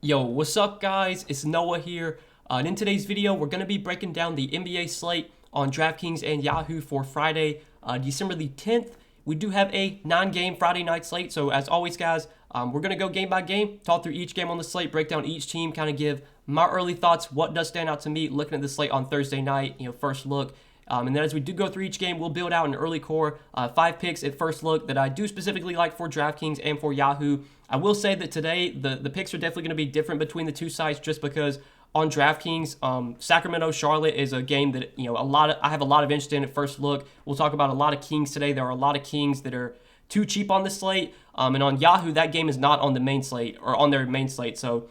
Yo, what's up guys? It's Noah here. And in today's video, we're going to be breaking down the NBA slate on Draftkings and Yahoo for Friday, December the 10th. We do have a 9-game Friday night slate. So as always, guys, we're going to go game by game, talk through each game on the slate, break down each team, kind of give my early thoughts, what does stand out to me looking at the slate on Thursday night, first look. And then as we do go through each game, we'll build out an early core, 5 picks at first look that I do specifically like for Draftkings and for Yahoo. I will say that today the picks are definitely going to be different between the two sites just because on Draftkings, Sacramento Charlotte is a game that I have a lot of interest in at first look. We'll talk about a lot of Kings today. There are a lot of Kings that are too cheap on the slate. And on Yahoo, that game is not on the main slate or on their main slate. So,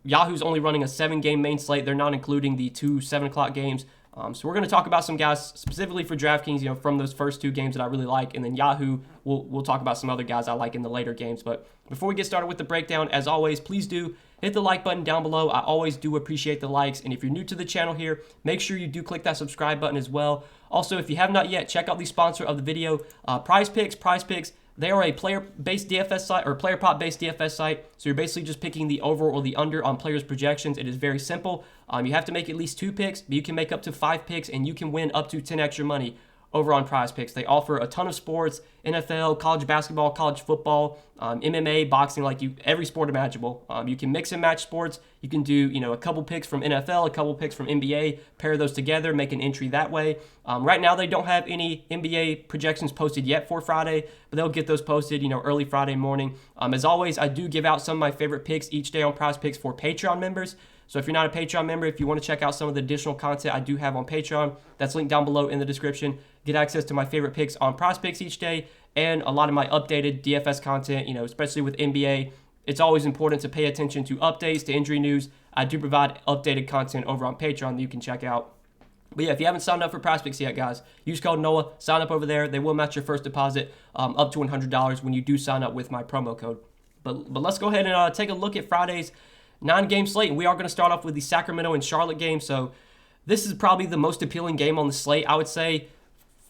Yahoo's only running a 7-game main slate. They're not including the 2 7 o'clock games. So we're going to talk about some guys specifically for DraftKings, from those first 2 games that I really like. And then Yahoo, we'll talk about some other guys I like in the later games. But before we get started with the breakdown, as always, please do hit the like button down below. I always do appreciate the likes. And if you're new to the channel here, make sure you do click that subscribe button as well. Also, if you have not yet, check out the sponsor of the video, Prize Picks. Prize Picks, they are a player-based DFS site or player prop-based DFS site. So you're basically just picking the over or the under on players' projections. It is very simple. You have to make at least 2 picks, but you can make up to 5 picks, and you can win up to 10 extra money over on Prize Picks. They offer a ton of sports: NFL, college basketball, college football, MMA, boxing, every sport imaginable. You can mix and match sports. You can do a couple picks from NFL, a couple picks from NBA, pair those together, make an entry that way. Right now they don't have any NBA projections posted yet for Friday, but they'll get those posted early Friday morning. As always, I do give out some of my favorite picks each day on Prize Picks for Patreon members. So if you're not a Patreon member, if you want to check out some of the additional content I do have on Patreon, that's linked down below in the description. Get access to my favorite picks on Prize Picks each day and a lot of my updated DFS content, especially with NBA. It's always important to pay attention to updates, to injury news. I do provide updated content over on Patreon that you can check out. But yeah, if you haven't signed up for Prize Picks yet, guys, use code NOAH, sign up over there. They will match your first deposit up to $100 when you do sign up with my promo code. But let's go ahead and take a look at Friday's 9-game slate, and we are going to start off with the Sacramento and Charlotte game. So this is probably the most appealing game on the slate, I would say.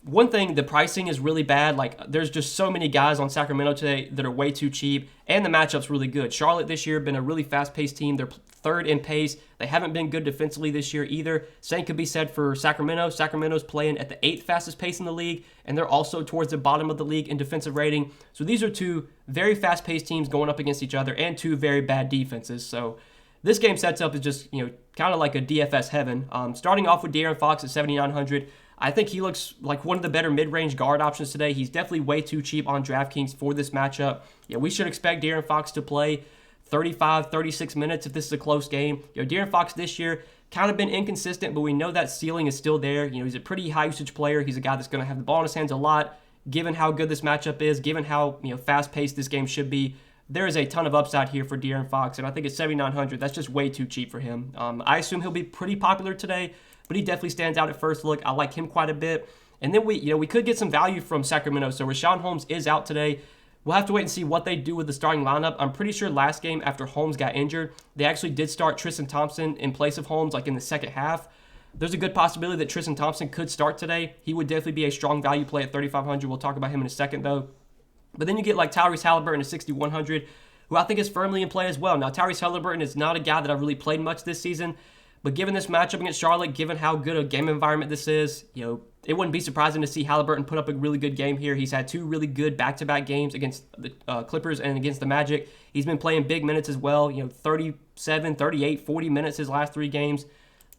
One thing, the pricing is really bad. There's just so many guys on Sacramento today that are way too cheap, and the matchup's really good. Charlotte this year have been a really fast-paced team. They're third in pace. They haven't been good defensively this year either. Same could be said for Sacramento. Sacramento's playing at the 8th fastest pace in the league, and they're also towards the bottom of the league in defensive rating. So these are 2 very fast-paced teams going up against each other and 2 very bad defenses. So this game sets up as just, kind of like a DFS heaven. Starting off with De'Aaron Fox at 7,900. I think he looks like one of the better mid-range guard options today. He's definitely way too cheap on DraftKings for this matchup. Yeah, we should expect De'Aaron Fox to play 35, 36 minutes if this is a close game. De'Aaron Fox this year kind of been inconsistent, but we know that ceiling is still there. He's a pretty high-usage player. He's a guy that's going to have the ball in his hands a lot. Given how good this matchup is, given how fast-paced this game should be, there is a ton of upside here for De'Aaron Fox, and I think at 7,900, that's just way too cheap for him. I assume he'll be pretty popular today, but he definitely stands out at first look. I like him quite a bit. And then we could get some value from Sacramento. So Rashawn Holmes is out today. We'll have to wait and see what they do with the starting lineup. I'm pretty sure last game after Holmes got injured, they actually did start Tristan Thompson in place of Holmes, in the second half. There's a good possibility that Tristan Thompson could start today. He would definitely be a strong value play at 3,500. We'll talk about him in a second, though. But then you get Tyrese Halliburton at 6,100, who I think is firmly in play as well. Now, Tyrese Halliburton is not a guy that I've really played much this season, but given this matchup against Charlotte, given how good a game environment this is, it wouldn't be surprising to see Halliburton put up a really good game here. He's had 2 really good back-to-back games against the Clippers and against the Magic. He's been playing big minutes as well, 37, 38, 40 minutes his last 3 games.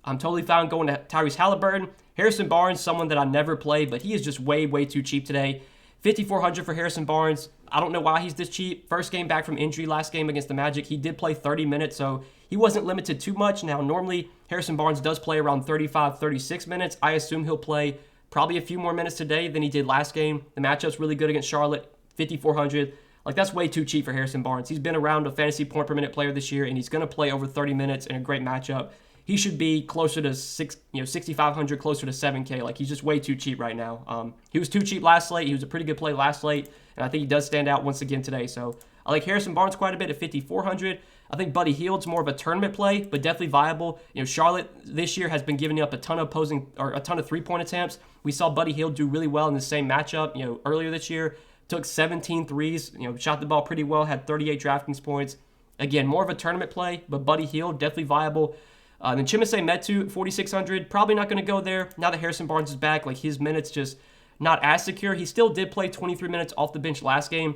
I'm totally fine going to Tyrese Halliburton. Harrison Barnes, someone that I never play, but he is just way, way too cheap today. 5,400 for Harrison Barnes. I don't know why he's this cheap. First game back from injury last game against the Magic. He did play 30 minutes, so he wasn't limited too much. Now, normally, Harrison Barnes does play around 35, 36 minutes. I assume he'll play probably a few more minutes today than he did last game. The matchup's really good against Charlotte, 5,400. That's way too cheap for Harrison Barnes. He's been around a fantasy point per minute player this year, and he's going to play over 30 minutes in a great matchup. He should be closer to 6,500, closer to 7K. He's just way too cheap right now. He was too cheap last slate. He was a pretty good play last slate, and I think he does stand out once again today. So I like Harrison Barnes quite a bit at 5,400. I think Buddy Hield's more of a tournament play, but definitely viable. Charlotte this year has been giving up a ton of 3-point attempts. We saw Buddy Hield do really well in the same matchup, earlier this year. Took 17 threes, shot the ball pretty well, had 38 DraftKings points. Again, more of a tournament play, but Buddy Hield, definitely viable. Then Chimezie Metu, 4,600, probably not going to go there. Now that Harrison Barnes is back, like his minutes just not as secure. He still did play 23 minutes off the bench last game,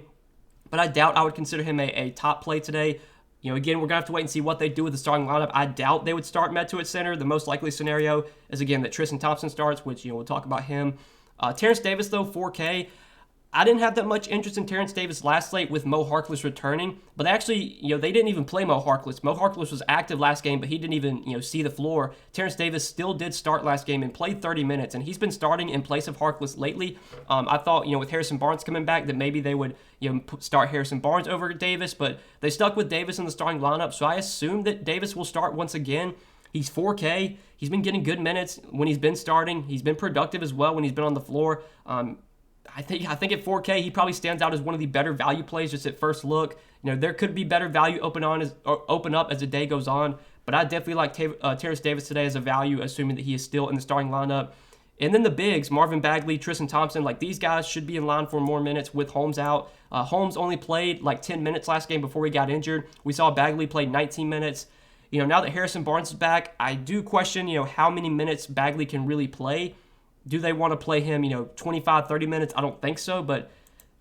but I doubt I would consider him a top play today. Again, we're going to have to wait and see what they do with the starting lineup. I doubt they would start Metu at center. The most likely scenario is, again, that Tristan Thompson starts, which, we'll talk about him. Terrence Davis, though, 4K. I didn't have that much interest in Terrence Davis last slate with Mo Harkless returning, but actually, they didn't even play Mo Harkless. Mo Harkless was active last game, but he didn't even, see the floor. Terrence Davis still did start last game and played 30 minutes, and he's been starting in place of Harkless lately. I thought, with Harrison Barnes coming back, that maybe they would, start Harrison Barnes over Davis, but they stuck with Davis in the starting lineup, so I assume that Davis will start once again. He's 4K. He's been getting good minutes when he's been starting. He's been productive as well when he's been on the floor. I think at 4K, he probably stands out as one of the better value plays just at first look. There could be better value open up as the day goes on, but I definitely like Terrence Davis today as a value, assuming that he is still in the starting lineup. And then the bigs, Marvin Bagley, Tristan Thompson, like these guys should be in line for more minutes with Holmes out. Holmes only played like 10 minutes last game before he got injured. We saw Bagley play 19 minutes. Now that Harrison Barnes is back, I do question, how many minutes Bagley can really play. Do they want to play him, 25, 30 minutes? I don't think so, but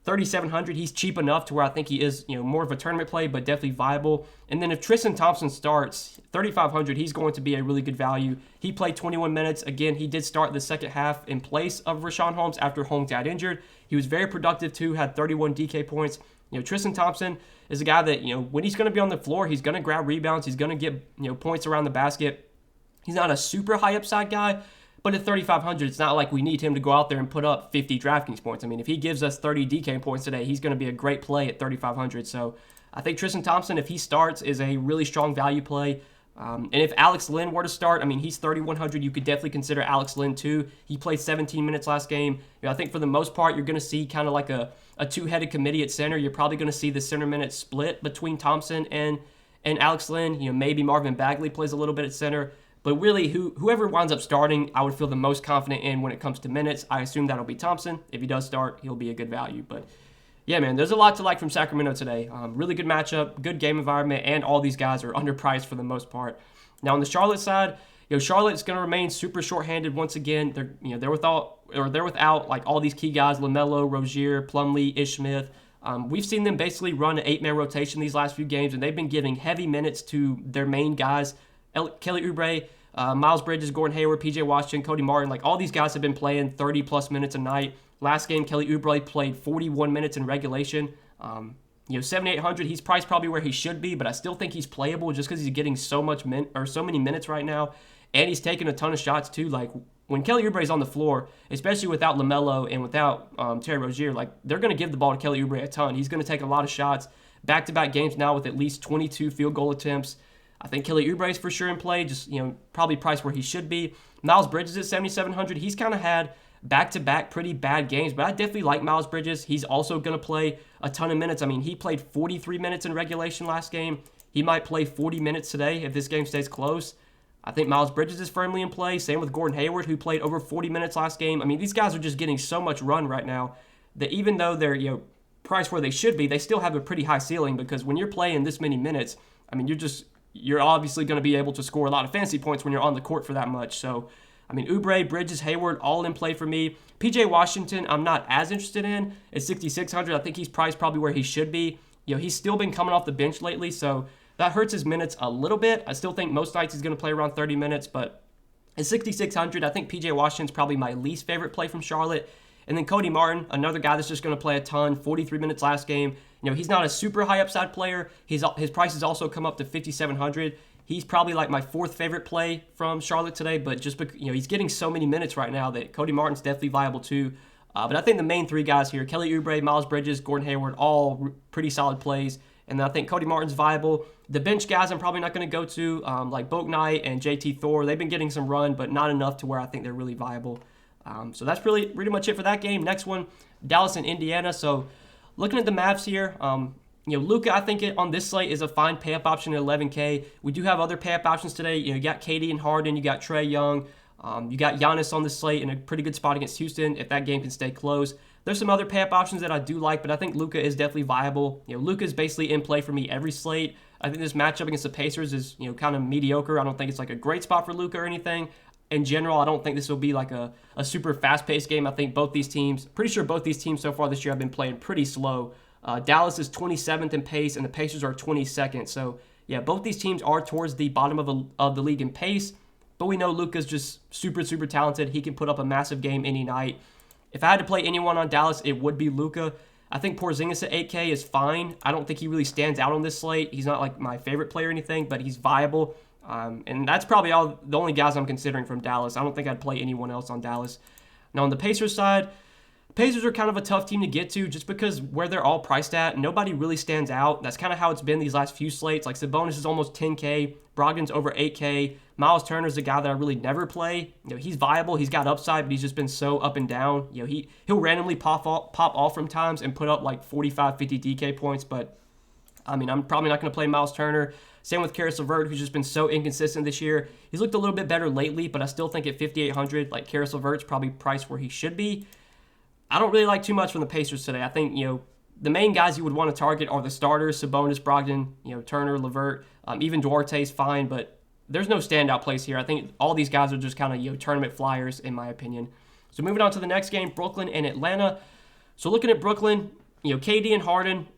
3,700, he's cheap enough to where I think he is, more of a tournament play, but definitely viable. And then if Tristan Thompson starts, 3,500, he's going to be a really good value. He played 21 minutes. Again, he did start the second half in place of Richaun Holmes after Holmes got injured. He was very productive too, had 31 DK points. Tristan Thompson is a guy that, when he's going to be on the floor, he's going to grab rebounds. He's going to get, points around the basket. He's not a super high upside guy, but at 3,500, it's not like we need him to go out there and put up 50 DraftKings points. I mean, if he gives us 30 DK points today, he's going to be a great play at 3,500. So I think Tristan Thompson, if he starts, is a really strong value play. And if Alex Len were to start, I mean, he's 3,100. You could definitely consider Alex Len too. He played 17 minutes last game. I think for the most part, you're going to see kind of like a two-headed committee at center. You're probably going to see the center minutes split between Thompson and Alex Len. Maybe Marvin Bagley plays a little bit at center. But really, whoever winds up starting, I would feel the most confident in when it comes to minutes. I assume that'll be Thompson. If he does start, he'll be a good value. But yeah, man, there's a lot to like from Sacramento today. Really good matchup, good game environment, and all these guys are underpriced for the most part. Now on the Charlotte side, Charlotte's going to remain super shorthanded once again. They're without like all these key guys: LaMelo, Rozier, Plumlee, Ish Smith. We've seen them basically run an 8-man rotation these last few games, and they've been giving heavy minutes to their main guys: Kelly Oubre, Miles Bridges, Gordon Hayward, PJ Washington, Cody Martin. Like all these guys have been playing 30 plus minutes a night. Last game, Kelly Oubre played 41 minutes in regulation. 7,800. He's priced probably where he should be, but I still think he's playable just because he's getting so many minutes right now, and he's taking a ton of shots too. Like when Kelly Oubre is on the floor, especially without LaMelo and without Terry Rozier, like they're going to give the ball to Kelly Oubre a ton. He's going to take a lot of shots. Back-to-back games now with at least 22 field goal attempts. I think Kelly Oubre is for sure in play, just probably priced where he should be. Miles Bridges at 7,700. He's kind of had back-to-back pretty bad games, but I definitely like Miles Bridges. He's also going to play a ton of minutes. I mean, he played 43 minutes in regulation last game. He might play 40 minutes today if this game stays close. I think Miles Bridges is firmly in play. Same with Gordon Hayward, who played over 40 minutes last game. I mean, these guys are just getting so much run right now that even though they're priced where they should be, they still have a pretty high ceiling, because when you're playing this many minutes, I mean, you're obviously going to be able to score a lot of fantasy points when you're on the court for that much. So, I mean, Oubre, Bridges, Hayward, all in play for me. PJ Washington, I'm not as interested in. At 6,600, I think he's priced probably where he should be. He's still been coming off the bench lately, so that hurts his minutes a little bit. I still think most nights he's going to play around 30 minutes, but at 6,600, I think PJ Washington's probably my least favorite play from Charlotte. And then Cody Martin, another guy that's just going to play a ton, 43 minutes last game. He's not a super high upside player. His price has also come up to 5,700. He's probably like my fourth favorite play from Charlotte today, but just because he's getting so many minutes right now that Cody Martin's definitely viable too. But I think the main three guys here, Kelly Oubre, Miles Bridges, Gordon Hayward, all pretty solid plays. And I think Cody Martin's viable. The bench guys I'm probably not going to go to, like Boak Knight and JT Thor. They've been getting some run, but not enough to where I think they're really viable. So that's really pretty much it for that game. Next one, Dallas and Indiana. So looking at the Mavs here, Luka, I think on this slate is a fine pay-up option at 11K. We do have other pay-up options today. You got KD and Harden. You got Trae Young. You got Giannis on this slate in a pretty good spot against Houston if that game can stay close. There's some other pay-up options that I do like, but I think Luka is definitely viable. Luka is basically in play for me every slate. I think this matchup against the Pacers is, kind of mediocre. I don't think it's like a great spot for Luka or anything. In general, I don't think this will be like a super fast-paced game. I think pretty sure both these teams so far this year have been playing pretty slow. Dallas is 27th in pace, and the Pacers are 22nd. So, yeah, both these teams are towards the bottom of the league in pace, but we know Luka's just super, super talented. He can put up a massive game any night. If I had to play anyone on Dallas, it would be Luka. I think Porzingis at 8K is fine. I don't think he really stands out on this slate. He's not like my favorite player or anything, but he's viable. And that's probably the only guys I'm considering from Dallas. I don't think I'd play anyone else on Dallas. Now, on the Pacers side, Pacers are kind of a tough team to get to just because where they're all priced at, nobody really stands out. That's kind of how it's been these last few slates. Like Sabonis is almost 10K, Brogdon's over 8K, Miles Turner's a guy that I really never play. He's viable, he's got upside, but he's just been so up and down. He'll randomly pop off from times and put up like 45, 50 DK points, but I'm probably not going to play Miles Turner. Same with Karis LeVert, who's just been so inconsistent this year. He's looked a little bit better lately, but I still think at 5,800, like Karis LeVert's probably priced where he should be. I don't really like too much from the Pacers today. I think, the main guys you would want to target are the starters, Sabonis, Brogdon, Turner, LeVert, even Duarte's fine, but there's no standout place here. I think all these guys are just kind of, tournament flyers, in my opinion. So moving on to the next game, Brooklyn and Atlanta. So looking at Brooklyn, KD and Harden,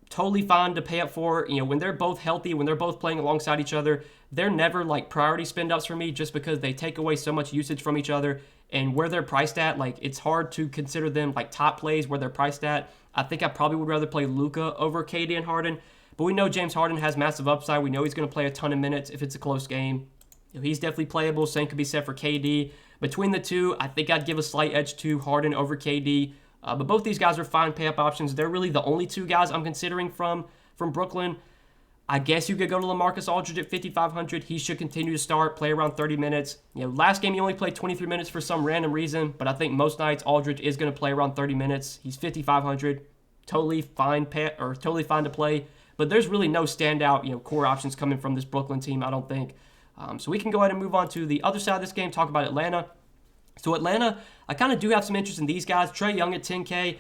totally fine to pay up for. When they're both healthy, when they're both playing alongside each other, they're never like priority spend ups for me just because they take away so much usage from each other. And where they're priced at, like it's hard to consider them like top plays where they're priced at. I think I probably would rather play Luka over KD and Harden. But we know James Harden has massive upside. We know he's going to play a ton of minutes if it's a close game. He's definitely playable. Same could be said for KD. Between the two, I think I'd give a slight edge to Harden over KD. But both these guys are fine pay-up options. They're really the only two guys I'm considering from Brooklyn. I guess you could go to LaMarcus Aldridge at 5,500. He should continue to start, play around 30 minutes. Last game he only played 23 minutes for some random reason, but I think most nights Aldridge is going to play around 30 minutes. He's 5,500, totally fine to play. But there's really no standout, core options coming from this Brooklyn team, I don't think. So we can go ahead and move on to the other side of this game, talk about Atlanta. So Atlanta, I kind of do have some interest in these guys. Trae Young at 10K.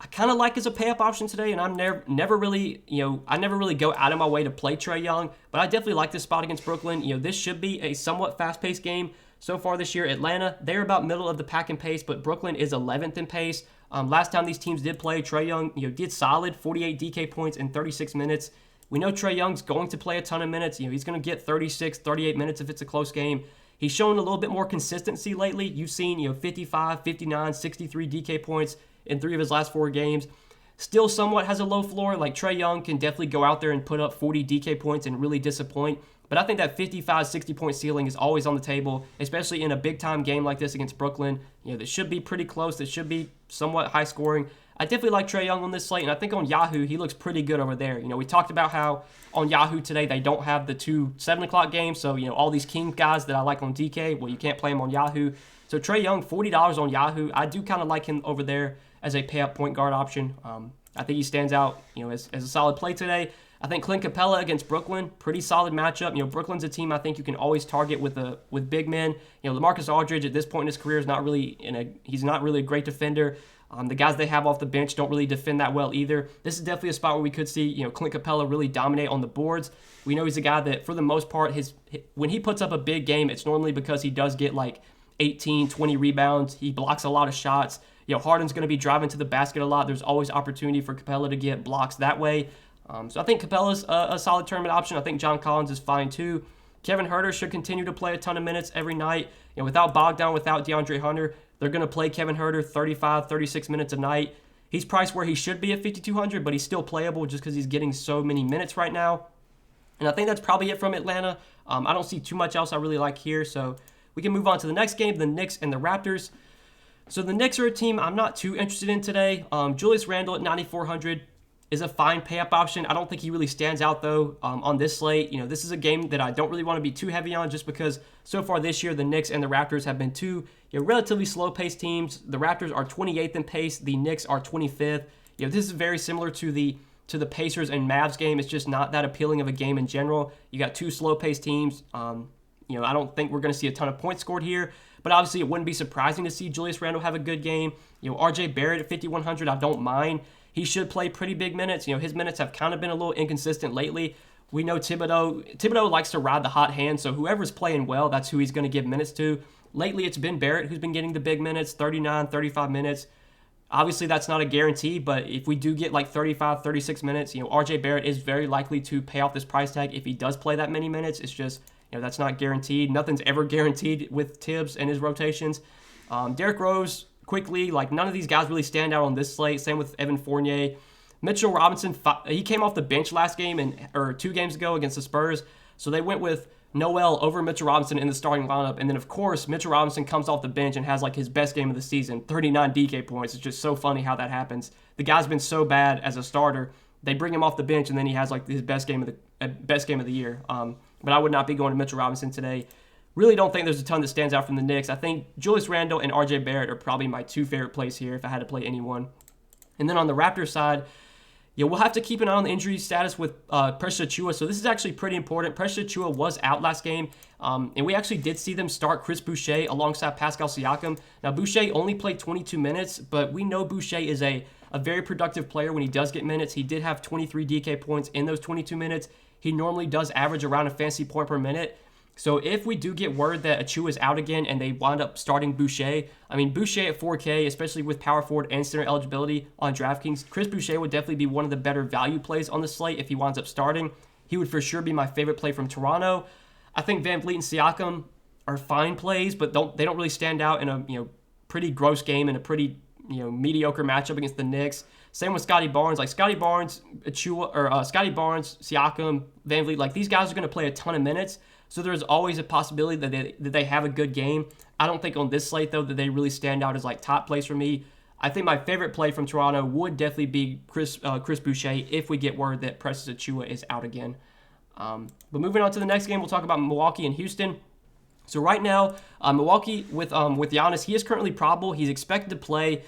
I kind of like as a pay-up option today, and I'm never really go out of my way to play Trae Young, but I definitely like this spot against Brooklyn. This should be a somewhat fast-paced game so far this year. Atlanta, they're about middle of the pack in pace, but Brooklyn is 11th in pace. Last time these teams did play, Trae Young, did solid, 48 DK points in 36 minutes. We know Trae Young's going to play a ton of minutes. He's going to get 36, 38 minutes if it's a close game. He's shown a little bit more consistency lately. You've seen, 55, 59, 63 DK points in 3 of his last 4 games. Still somewhat has a low floor. Like Trae Young can definitely go out there and put up 40 DK points and really disappoint. But I think that 55, 60-point ceiling is always on the table, especially in a big-time game like this against Brooklyn. That should be pretty close. That should be somewhat high-scoring. I definitely like Trae Young on this slate, and I think on Yahoo, he looks pretty good over there. We talked about how on Yahoo today they don't have the 2 7 o'clock games, so, all these King guys that I like on DK, well, you can't play them on Yahoo. So Trae Young, $40 on Yahoo. I do kind of like him over there as a pay-up point guard option. I think he stands out, as a solid play today. I think Clint Capella against Brooklyn, pretty solid matchup. Brooklyn's a team I think you can always target with big men. LaMarcus Aldridge at this point in his career is he's not really a great defender. The guys they have off the bench don't really defend that well either. This is definitely a spot where we could see, Clint Capella really dominate on the boards. We know he's a guy that, for the most part, when he puts up a big game, it's normally because he does get like 18, 20 rebounds. He blocks a lot of shots. Harden's going to be driving to the basket a lot. There's always opportunity for Capella to get blocks that way. So I think Capella's a solid tournament option. I think John Collins is fine too. Kevin Huerter should continue to play a ton of minutes every night. Without Bogdan, without DeAndre Hunter, they're going to play Kevin Huerter 35, 36 minutes a night. He's priced where he should be at 5,200, but he's still playable just because he's getting so many minutes right now. And I think that's probably it from Atlanta. I don't see too much else I really like here, so we can move on to the next game, the Knicks and the Raptors. So the Knicks are a team I'm not too interested in today. Julius Randle at 9,400 is a fine pay-up option. I don't think he really stands out, though, on this slate. This is a game that I don't really want to be too heavy on just because so far this year, the Knicks and the Raptors have been two relatively slow-paced teams. The Raptors are 28th in pace. The Knicks are 25th. This is very similar to the Pacers and Mavs game. It's just not that appealing of a game in general. You got 2 slow-paced teams. I don't think we're going to see a ton of points scored here, but obviously it wouldn't be surprising to see Julius Randle have a good game. RJ Barrett at 5,100, I don't mind. He should play pretty big minutes. His minutes have kind of been a little inconsistent lately. We know Thibodeau likes to ride the hot hand, so whoever's playing well, that's who he's going to give minutes to. Lately, it's been Barrett who's been getting the big minutes, 39, 35 minutes. Obviously, that's not a guarantee, but if we do get like 35, 36 minutes, RJ Barrett is very likely to pay off this price tag if he does play that many minutes. It's just, that's not guaranteed. Nothing's ever guaranteed with Tibbs and his rotations. Derrick Rose, quickly, like none of these guys really stand out on this slate. Same with Evan Fournier. Mitchell Robinson, he came off the bench last game or 2 games ago against the Spurs, so they went with Noel over Mitchell Robinson in the starting lineup. And then, of course, Mitchell Robinson comes off the bench and has like his best game of the season, 39 DK points. It's just so funny how that happens. The guy's been so bad as a starter. They bring him off the bench, and then he has like his best game of the year. But I would not be going to Mitchell Robinson today. Really don't think there's a ton that stands out from the Knicks. I think Julius Randle and RJ Barrett are probably my 2 favorite plays here if I had to play anyone. And then on the Raptors side, we'll have to keep an eye on the injury status with Precious Achiuwa. So this is actually pretty important. Precious Achiuwa was out last game, and we actually did see them start Chris Boucher alongside Pascal Siakam. Now, Boucher only played 22 minutes, but we know Boucher is a very productive player when he does get minutes. He did have 23 DK points in those 22 minutes. He normally does average around a fantasy point per minute. So if we do get word that Achiuwa is out again and they wind up starting Boucher, I mean, Boucher at 4K, especially with power forward and center eligibility on DraftKings, Chris Boucher would definitely be one of the better value plays on the slate if he winds up starting. He would for sure be my favorite play from Toronto. I think Van Vliet and Siakam are fine plays, but they don't really stand out in a pretty gross game and a pretty mediocre matchup against the Knicks. Same with Scotty Barnes. Like Scotty Barnes, Scotty Barnes, Siakam, Van Vliet, like these guys are going to play a ton of minutes. So there's always a possibility that they have a good game. I don't think on this slate, though, that they really stand out as like top plays for me. I think my favorite play from Toronto would definitely be Chris Boucher if we get word that Precious Achiuwa is out again. But moving on to the next game, we'll talk about Milwaukee and Houston. So right now, Milwaukee with Giannis, he is currently probable. He's expected to play.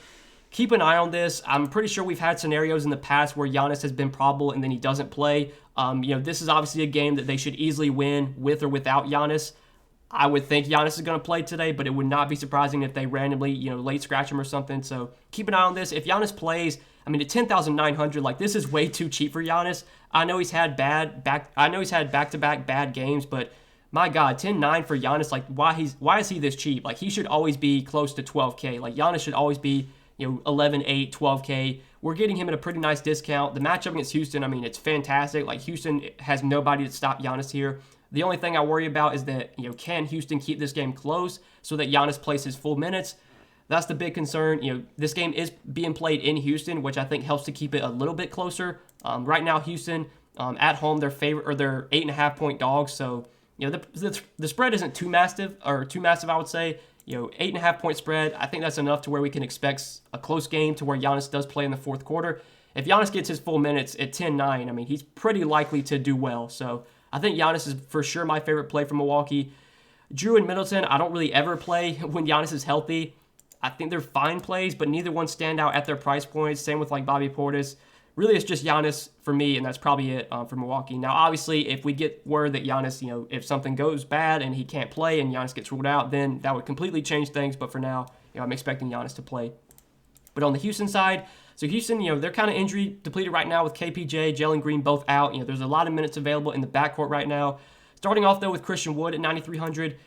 Keep an eye on this. I'm pretty sure we've had scenarios in the past where Giannis has been probable and then he doesn't play. This is obviously a game that they should easily win with or without Giannis. I would think Giannis is going to play today, but it would not be surprising if they randomly, late scratch him or something. So keep an eye on this. If Giannis plays, at 10,900, like this is way too cheap for Giannis. I know he's had back-to-back bad games, but my God, 10.9 for Giannis. Like why is he this cheap? Like he should always be close to 12K. Like Giannis should always be 11.8, 12K. We're getting him at a pretty nice discount. The matchup against Houston, it's fantastic. Like Houston has nobody to stop Giannis here. The only thing I worry about is that, can Houston keep this game close so that Giannis plays his full minutes? That's the big concern. This game is being played in Houston, which I think helps to keep it a little bit closer. Right now, Houston at home, they're 8.5 point dogs. So, the spread isn't too massive, I would say. 8.5 point spread. I think that's enough to where we can expect a close game to where Giannis does play in the fourth quarter. If Giannis gets his full minutes at 10.9, he's pretty likely to do well. So I think Giannis is for sure my favorite play from Milwaukee. Drew and Middleton, I don't really ever play when Giannis is healthy. I think they're fine plays, but neither one stand out at their price points. Same with like Bobby Portis. Really, it's just Giannis for me, and that's probably it for Milwaukee. Now, obviously, if we get word that Giannis, if something goes bad and he can't play and Giannis gets ruled out, then that would completely change things. But for now, I'm expecting Giannis to play. But on the Houston side, so Houston, they're kind of injury depleted right now with KPJ, Jalen Green both out. There's a lot of minutes available in the backcourt right now. Starting off, though, with Christian Wood at 9,300.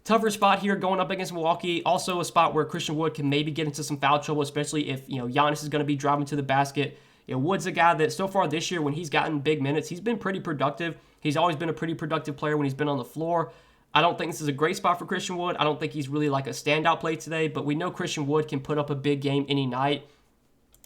Tougher spot here going up against Milwaukee. Also a spot where Christian Wood can maybe get into some foul trouble, especially if, Giannis is going to be driving to the basket. Wood's a guy that so far this year, when he's gotten big minutes, he's been pretty productive. He's always been a pretty productive player when he's been on the floor. I don't think this is a great spot for Christian Wood. I don't think he's really like a standout play today, but we know Christian Wood can put up a big game any night.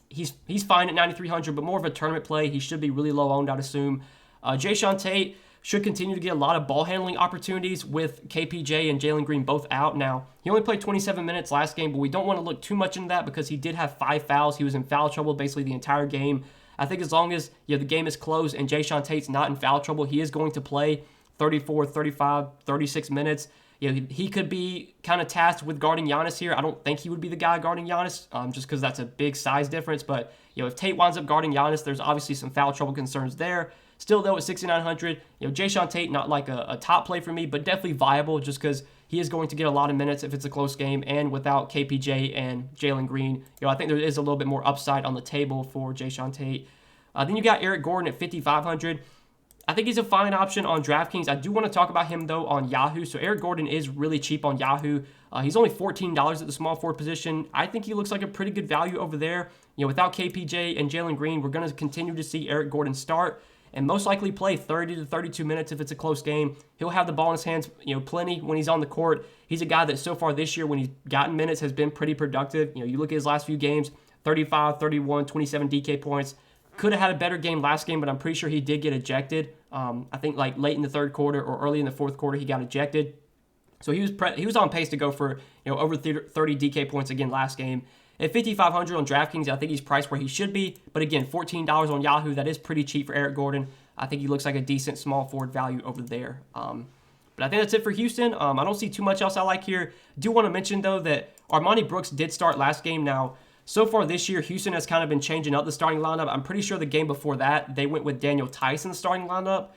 He's fine at 9,300, but more of a tournament play. He should be really low owned, I'd assume. Jae'Sean Tate should continue to get a lot of ball handling opportunities with KPJ and Jalen Green both out. Now, he only played 27 minutes last game, but we don't want to look too much into that because he did have 5 fouls. He was in foul trouble basically the entire game. I think as long as the game is closed and Jae'Sean Tate's not in foul trouble, he is going to play 34, 35, 36 minutes. He could be kind of tasked with guarding Giannis here. I don't think he would be the guy guarding Giannis just because that's a big size difference. But, if Tate winds up guarding Giannis, there's obviously some foul trouble concerns there. Still, though, at 6,900, Jae'Sean Tate, not like a top play for me, but definitely viable just because he is going to get a lot of minutes if it's a close game. And without KPJ and Jalen Green, I think there is a little bit more upside on the table for Jae'Sean Tate. Then you got Eric Gordon at 5,500. I think he's a fine option on DraftKings. I do want to talk about him, though, on Yahoo. So Eric Gordon is really cheap on Yahoo. He's only $14 at the small forward position. I think he looks like a pretty good value over there. Without KPJ and Jalen Green, we're going to continue to see Eric Gordon start and most likely play 30 to 32 minutes if it's a close game. He'll have the ball in his hands, plenty when he's on the court. He's a guy that so far this year, when he's gotten minutes, has been pretty productive. You look at his last few games, 35, 31, 27 DK points. Could have had a better game last game, but I'm pretty sure he did get ejected. I think like late in the third quarter or early in the fourth quarter, he got ejected. So he was on pace to go for over 30 DK points again last game. At $5,500 on DraftKings, I think he's priced where he should be. But again, $14 on Yahoo, that is pretty cheap for Eric Gordon. I think he looks like a decent small forward value over there. But I think that's it for Houston. I don't see too much else I like here. Do want to mention, though, that Armani Brooks did start last game. Now, so far this year, Houston has kind of been changing up the starting lineup. I'm pretty sure the game before that, they went with Daniel Tice in the starting lineup.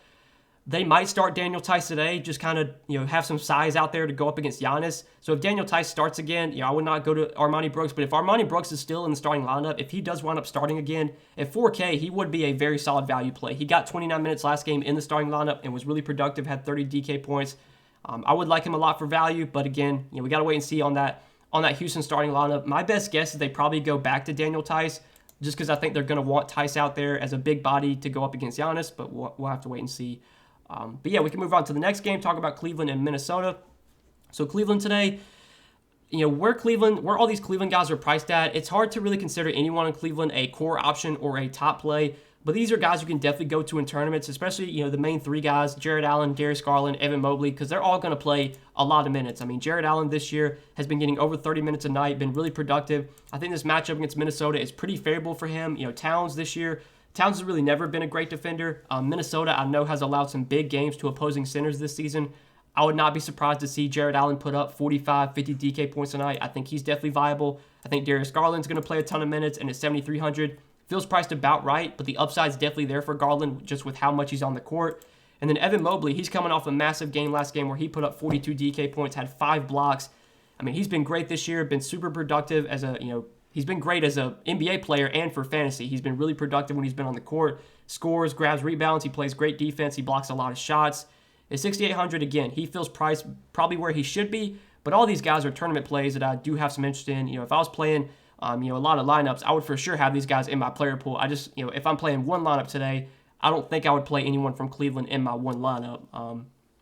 They might start Daniel Tice today, just kind of have some size out there to go up against Giannis. So if Daniel Tice starts again, I would not go to Armani Brooks. But if Armani Brooks is still in the starting lineup, if he does wind up starting again, at 4K, he would be a very solid value play. He got 29 minutes last game in the starting lineup and was really productive, had 30 DK points. I would like him a lot for value, but again, we got to wait and see on that Houston starting lineup. My best guess is they probably go back to Daniel Tice, just because I think they're going to want Tice out there as a big body to go up against Giannis, but we'll have to wait and see. But yeah, we can move on to the next game, talk about Cleveland and Minnesota. So Cleveland today, where all these Cleveland guys are priced at, it's hard to really consider anyone in Cleveland a core option or a top play. But these are guys you can definitely go to in tournaments, especially, the main three guys, Jared Allen, Darius Garland, Evan Mobley, because they're all going to play a lot of minutes. I mean, Jared Allen this year has been getting over 30 minutes a night, been really productive. I think this matchup against Minnesota is pretty favorable for him. Towns this year, Towns has really never been a great defender. Minnesota, I know, has allowed some big games to opposing centers this season. I would not be surprised to see Jared Allen put up 45, 50 DK points a night. I think he's definitely viable. I think Darius Garland's going to play a ton of minutes, and at 7,300, feels priced about right, but the upside's definitely there for Garland just with how much he's on the court. And then Evan Mobley, he's coming off a massive game last game where he put up 42 DK points, had 5 blocks. I mean, he's been great this year, been super productive as he's been great as an NBA player and for fantasy. He's been really productive when he's been on the court. Scores, grabs, rebounds. He plays great defense. He blocks a lot of shots. At 6,800, again, he feels priced probably where he should be. But all these guys are tournament plays that I do have some interest in. If I was playing, a lot of lineups, I would for sure have these guys in my player pool. I just, if I'm playing one lineup today, I don't think I would play anyone from Cleveland in my one lineup.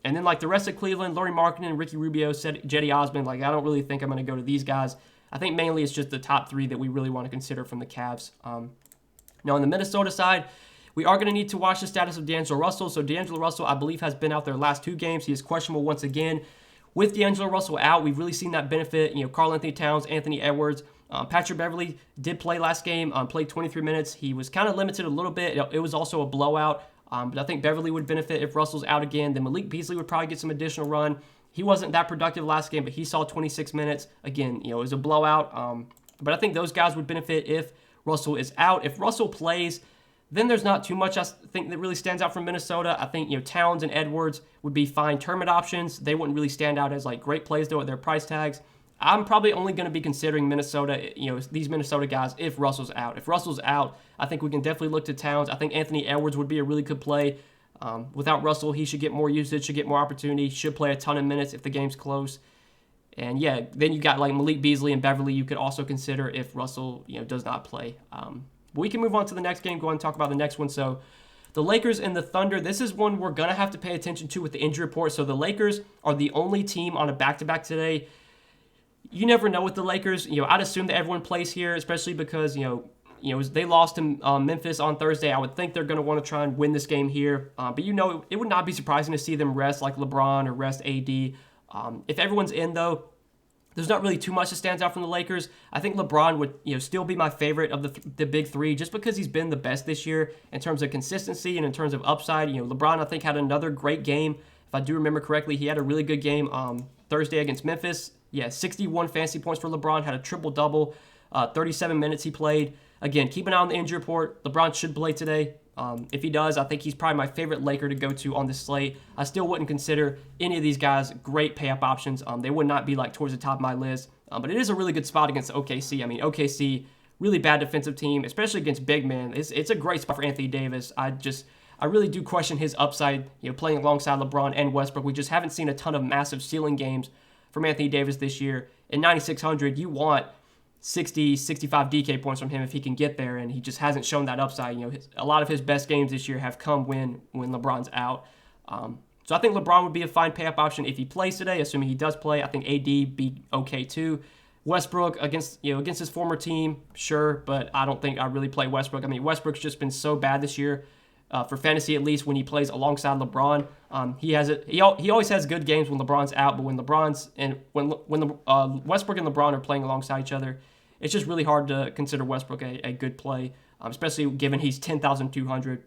And then, the rest of Cleveland, Lauri Markkanen, Ricky Rubio, Jetty Osman, I don't really think I'm going to go to these guys. I think mainly it's just the top 3 that we really want to consider from the Cavs. Now, on the Minnesota side, we are going to need to watch the status of D'Angelo Russell. So D'Angelo Russell, I believe, has been out there last 2 games. He is questionable once again. With D'Angelo Russell out, we've really seen that benefit. Karl Anthony Towns, Anthony Edwards. Patrick Beverley did play last game, played 23 minutes. He was kind of limited a little bit. It was also a blowout. But I think Beverley would benefit if Russell's out again. Then Malik Beasley would probably get some additional run. He wasn't that productive last game, but he saw 26 minutes. Again, it was a blowout. But I think those guys would benefit if Russell is out. If Russell plays, then there's not too much I think that really stands out from Minnesota. I think, Towns and Edwards would be fine tournament options. They wouldn't really stand out as great plays though at their price tags. I'm probably only going to be considering Minnesota, these Minnesota guys if Russell's out. If Russell's out, I think we can definitely look to Towns. I think Anthony Edwards would be a really good play. Without Russell, he should get more usage, should get more opportunity, should play a ton of minutes if the game's close. And yeah, then you got Malik Beasley and Beverley you could also consider if Russell, does not play. But we can move on to the next game, go ahead and talk about the next one. So the Lakers and the Thunder, this is one we're going to have to pay attention to with the injury report. So the Lakers are the only team on a back-to-back today. You never know with the Lakers. I'd assume that everyone plays here, especially because, they lost to Memphis on Thursday. I would think they're going to want to try and win this game here. But, it would not be surprising to see them rest like LeBron or rest AD. If everyone's in, though, there's not really too much that stands out from the Lakers. I think LeBron would, still be my favorite of the big 3 just because he's been the best this year in terms of consistency and in terms of upside. LeBron, I think, had another great game. If I do remember correctly, he had a really good game Thursday against Memphis. Yeah, 61 fantasy points for LeBron, had a triple-double, 37 minutes he played. Again, keep an eye on the injury report. LeBron should play today. If he does, I think he's probably my favorite Laker to go to on this slate. I still wouldn't consider any of these guys great pay-up options. They would not be towards the top of my list. But it is a really good spot against OKC. I mean, OKC, really bad defensive team, especially against big men. It's a great spot for Anthony Davis. I I really do question his upside, playing alongside LeBron and Westbrook. We just haven't seen a ton of massive ceiling games from Anthony Davis this year. At 9,600, you want 60, 65 DK points from him if he can get there, and he just hasn't shown that upside. A lot of his best games this year have come when LeBron's out. So I think LeBron would be a fine pay-up option if he plays today, assuming he does play. I think AD be okay too. Westbrook against his former team, sure, but I don't think I really play Westbrook. I mean, Westbrook's just been so bad this year, for fantasy at least, when he plays alongside LeBron. He always has good games when LeBron's out, but when Westbrook and LeBron are playing alongside each other, it's just really hard to consider Westbrook a good play, especially given he's 10,200.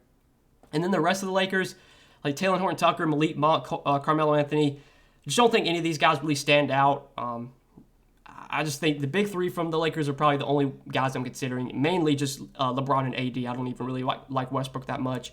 And then the rest of the Lakers, like Talen Horton-Tucker, Malik Monk, Carmelo Anthony, just don't think any of these guys really stand out. I just think the big three from the Lakers are probably the only guys I'm considering, mainly just LeBron and AD. I don't even really like Westbrook that much.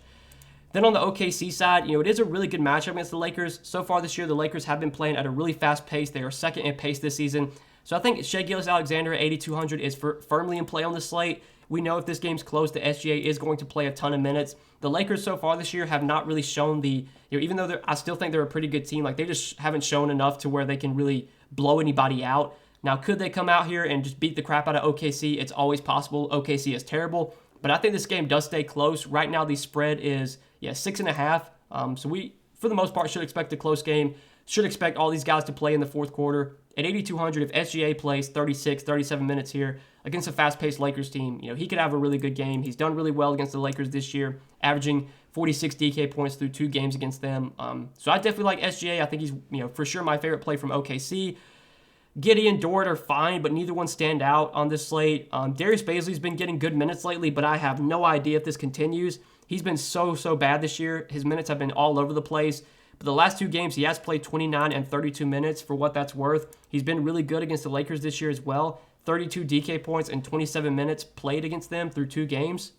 Then on the OKC side, it is a really good matchup against the Lakers. So far this year, the Lakers have been playing at a really fast pace. They are second in pace this season. So I think Shai Gilgeous-Alexander at 8,200 is firmly in play on the slate. We know if this game's close, the SGA is going to play a ton of minutes. The Lakers so far this year have not really shown even though I still think they're a pretty good team, like they just haven't shown enough to where they can really blow anybody out. Now, could they come out here and just beat the crap out of OKC? It's always possible. OKC is terrible. But I think this game does stay close. Right now, the spread is, 6.5. So we, for the most part, should expect a close game. Should expect all these guys to play in the fourth quarter. At 8,200, if SGA plays 36, 37 minutes here against a fast-paced Lakers team, he could have a really good game. He's done really well against the Lakers this year, averaging 46 DK points through 2 games against them. So I definitely like SGA. I think he's, for sure my favorite play from OKC. Gideon, Dort are fine, but neither one stand out on this slate. Darius Bazley's been getting good minutes lately, but I have no idea if this continues. He's been so bad this year. His minutes have been all over the place. But the last 2 games, he has played 29 and 32 minutes for what that's worth. He's been really good against the Lakers this year as well. 32 DK points and 27 minutes played against them through 2 games.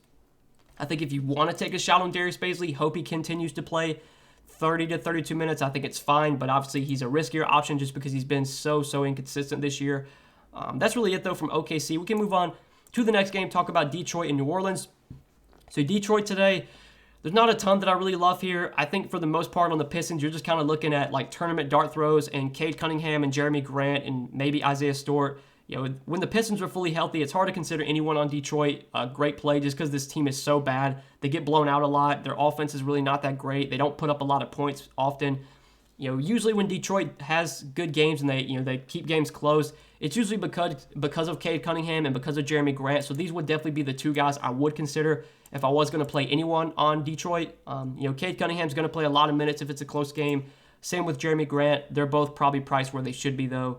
I think if you want to take a shot on Darius Bazley, hope he continues to play 30 to 32 minutes. I think it's fine, but obviously he's a riskier option just because he's been so inconsistent this year. That's really it, though, from OKC. We can move on to the next game, talk about Detroit and New Orleans. So Detroit today, there's not a ton that I really love here. I think for the most part on the Pistons, you're just kind of looking at like tournament dart throws and Cade Cunningham and Jeremy Grant and maybe Isaiah Stewart. When the Pistons are fully healthy, it's hard to consider anyone on Detroit a great play just because this team is so bad. They get blown out a lot. Their offense is really not that great. They don't put up a lot of points often. Usually when Detroit has good games and they keep games close, it's usually because of Cade Cunningham and because of Jeremy Grant. So these would definitely be the 2 guys I would consider if I was going to play anyone on Detroit. Cade Cunningham's going to play a lot of minutes if it's a close game. Same with Jeremy Grant. They're both probably priced where they should be, though.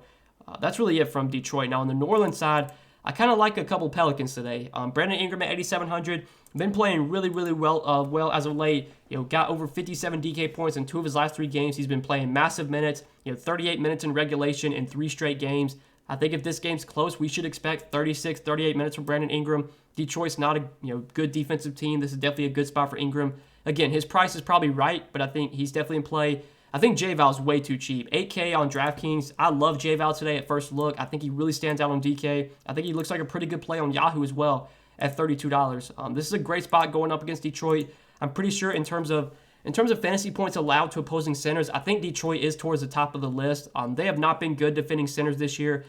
That's really it from Detroit. Now, on the New Orleans side, I kind of like a couple Pelicans today. Brandon Ingram at 8,700. Been playing really well as of late. Got over 57 DK points in 2 of his last 3 games. He's been playing massive minutes. 38 minutes in regulation in 3 straight games. I think if this game's close, we should expect 36, 38 minutes from Brandon Ingram. Detroit's not a good defensive team. This is definitely a good spot for Ingram. Again, his price is probably right, but I think he's definitely in play. I think J-Val is way too cheap. 8K on Draftkings. I love J-Val today at first look. I think he really stands out on DK. I think he looks like a pretty good play on Yahoo as well at $32. This is a great spot going up against Detroit. I'm pretty sure in terms of fantasy points allowed to opposing centers, I think Detroit is towards the top of the list. They have not been good defending centers this year.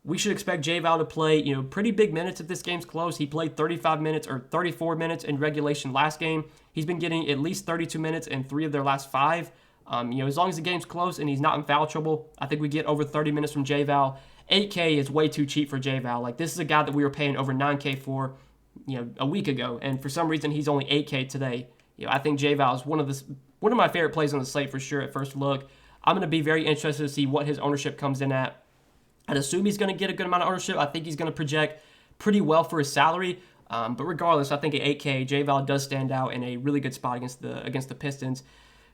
We should expect J-Val to play, pretty big minutes if this game's close. He played 35 minutes or 34 minutes in regulation last game. He's been getting at least 32 minutes in 3 of their last 5. As long as the game's close and he's not in foul trouble, I think we get over 30 minutes from J-Val. 8K is way too cheap for J-Val. Like, this is a guy that we were paying over 9K for, a week ago, and for some reason he's only 8K today. I think J-Val is one of my favorite plays on the slate for sure at first look. I'm going to be very interested to see what his ownership comes in at. I'd assume he's going to get a good amount of ownership. I think he's going to project pretty well for his salary. But regardless, I think at 8K, J-Val does stand out in a really good spot against the Pistons.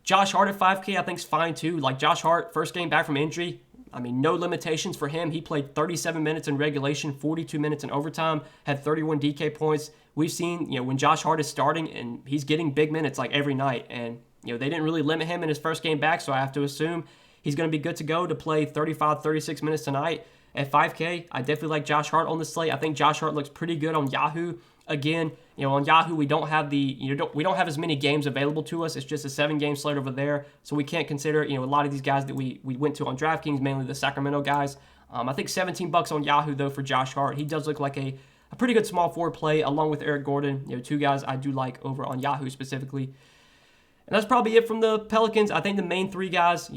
Josh Hart at 5K I think is fine too. Like, Josh Hart, first game back from injury. I mean, no limitations for him. He played 37 minutes in regulation, 42 minutes in overtime, had 31 DK points. We've seen, when Josh Hart is starting and he's getting big minutes like every night. And, they didn't really limit him in his first game back, so I have to assume he's going to be good to go to play 35, 36 minutes tonight. At 5K, I definitely like Josh Hart on the slate. I think Josh Hart looks pretty good on Yahoo. Again, On Yahoo, we don't have we don't have as many games available to us. It's just a 7-game slate over there, so we can't consider a lot of these guys that we went to on DraftKings, mainly the Sacramento guys. I think $17 on Yahoo though for Josh Hart. He does look like a pretty good small forward play along with Eric Gordon. Two guys I do like over on Yahoo specifically. And that's probably it from the Pelicans. I think the main 3 guys,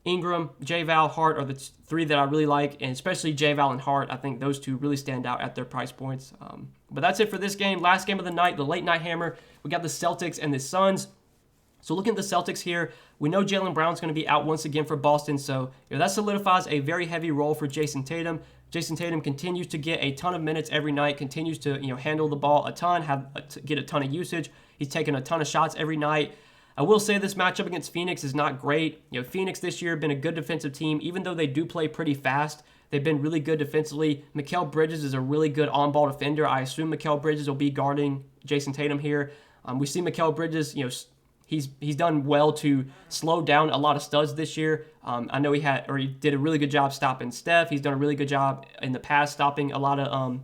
Ingram, J-Val, Hart are the 3 that I really like, and especially J-Val and Hart. I think those 2 really stand out at their price points. But that's it for this game. Last game of the night, the late night hammer. We got the Celtics and the Suns. So looking at the Celtics here, we know Jaylen Brown's going to be out once again for Boston, so that solidifies a very heavy role for Jason Tatum. Jason Tatum continues to get a ton of minutes every night, continues to handle the ball a ton, get a ton of usage. He's taking a ton of shots every night. I will say this matchup against Phoenix is not great. Phoenix this year have been a good defensive team, even though they do play pretty fast. They've been really good defensively. Mikal Bridges is a really good on-ball defender. I assume Mikal Bridges will be guarding Jason Tatum here. We see Mikal Bridges, he's done well to slow down a lot of studs this year. I know he did a really good job stopping Steph. He's done a really good job in the past stopping a lot of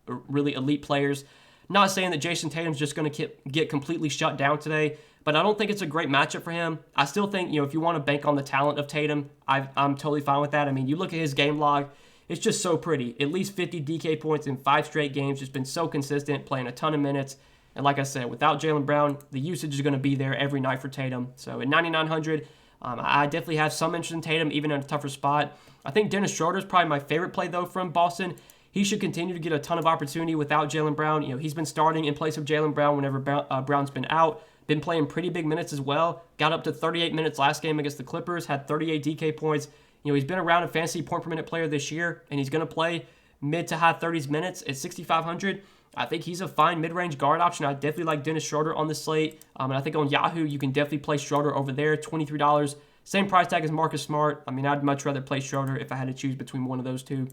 really elite players. Not saying that Jason Tatum's just going to get completely shut down today, but I don't think it's a great matchup for him. I still think, if you want to bank on the talent of Tatum, I'm totally fine with that. I mean, you look at his game log, it's just so pretty. At least 50 DK points in 5 straight games. Just been so consistent, playing a ton of minutes. And like I said, without Jaylen Brown, the usage is going to be there every night for Tatum. So at 9,900, I definitely have some interest in Tatum, even in a tougher spot. I think Dennis Schroeder is probably my favorite play, though, from Boston. He should continue to get a ton of opportunity without Jaylen Brown. He's been starting in place of Jaylen Brown whenever Brown's been out. Been playing pretty big minutes as well. Got up to 38 minutes last game against the Clippers. Had 38 DK points. He's been around a fantasy point per minute player this year, and he's going to play mid to high 30s minutes at 6,500. I think he's a fine mid-range guard option. I definitely like Dennis Schroeder on the slate. And I think on Yahoo, you can definitely play Schroeder over there, $23. Same price tag as Marcus Smart. I mean, I'd much rather play Schroeder if I had to choose between one of those 2.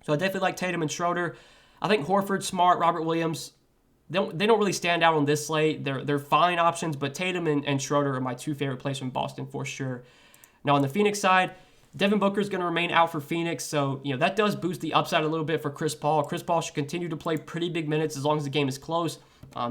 So I definitely like Tatum and Schroeder. I think Horford, Smart, Robert Williams, they don't really stand out on this slate. They're fine options, but Tatum and Schroeder are my 2 favorite plays from Boston for sure. Now on the Phoenix side, Devin Booker is going to remain out for Phoenix, so that does boost the upside a little bit for Chris Paul. Chris Paul should continue to play pretty big minutes as long as the game is close.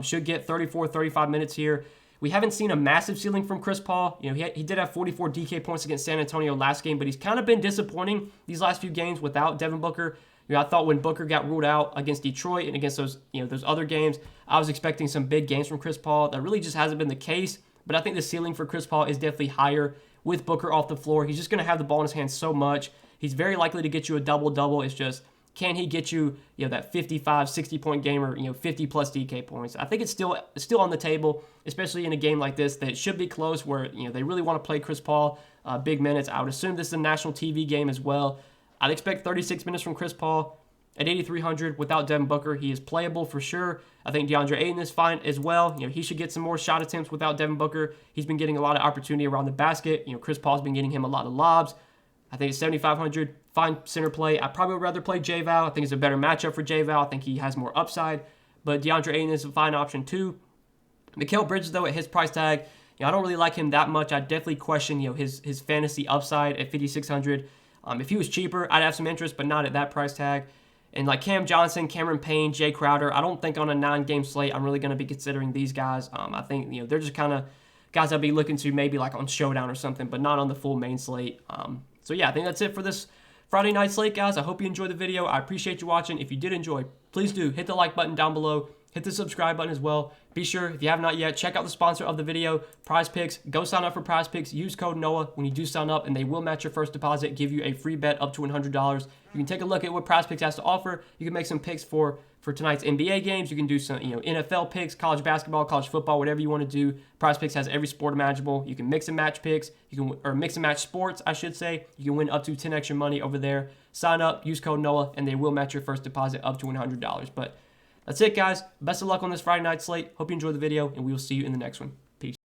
Should get 34, 35 minutes here. We haven't seen a massive ceiling from Chris Paul. He did have 44 DK points against San Antonio last game, but he's kind of been disappointing these last few games without Devin Booker. I thought when Booker got ruled out against Detroit and against those other games, I was expecting some big games from Chris Paul. That really just hasn't been the case. But I think the ceiling for Chris Paul is definitely higher with Booker off the floor. He's just going to have the ball in his hands so much. He's very likely to get you a double-double. It's just, can he get you, that 55, 60-point game or 50-plus DK points? I think it's still on the table, especially in a game like this that should be close where they really want to play Chris Paul big minutes. I would assume this is a national TV game as well. I'd expect 36 minutes from Chris Paul at 8,300 without Devin Booker. He is playable for sure. I think DeAndre Ayton is fine as well. He should get some more shot attempts without Devin Booker. He's been getting a lot of opportunity around the basket. Chris Paul's been getting him a lot of lobs. I think it's 7,500. Fine center play. I'd probably rather play J-Val. I think it's a better matchup for J-Val. I think he has more upside. But DeAndre Ayton is a fine option too. Mikal Bridges, though, at his price tag, I don't really like him that much. I definitely question his fantasy upside at 5,600. If he was cheaper, I'd have some interest, but not at that price tag. And like Cam Johnson, Cameron Payne, Jay Crowder, I don't think on a 9-game slate I'm really going to be considering these guys. I think they're just kind of guys I'd be looking to maybe like on Showdown or something, but not on the full main slate. So yeah, I think that's it for this Friday night slate, guys. I hope you enjoyed the video. I appreciate you watching. If you did enjoy, please do hit the like button down below. Hit the subscribe button as well. Be sure, if you have not yet, check out the sponsor of the video, Prize Picks. Go sign up for Prize Picks. Use code NOAH when you do sign up, and they will match your first deposit, give you a free bet up to $100. You can take a look at what Prize Picks has to offer. You can make some picks for tonight's NBA games. You can do some NFL picks, college basketball, college football, whatever you want to do. Prize Picks has every sport imaginable. You can mix and match picks. Or mix and match sports, I should say. You can win up to 10 extra money over there. Sign up, use code NOAH, and they will match your first deposit up to $100. But that's it, guys. Best of luck on this Friday night slate. Hope you enjoyed the video, and we will see you in the next one.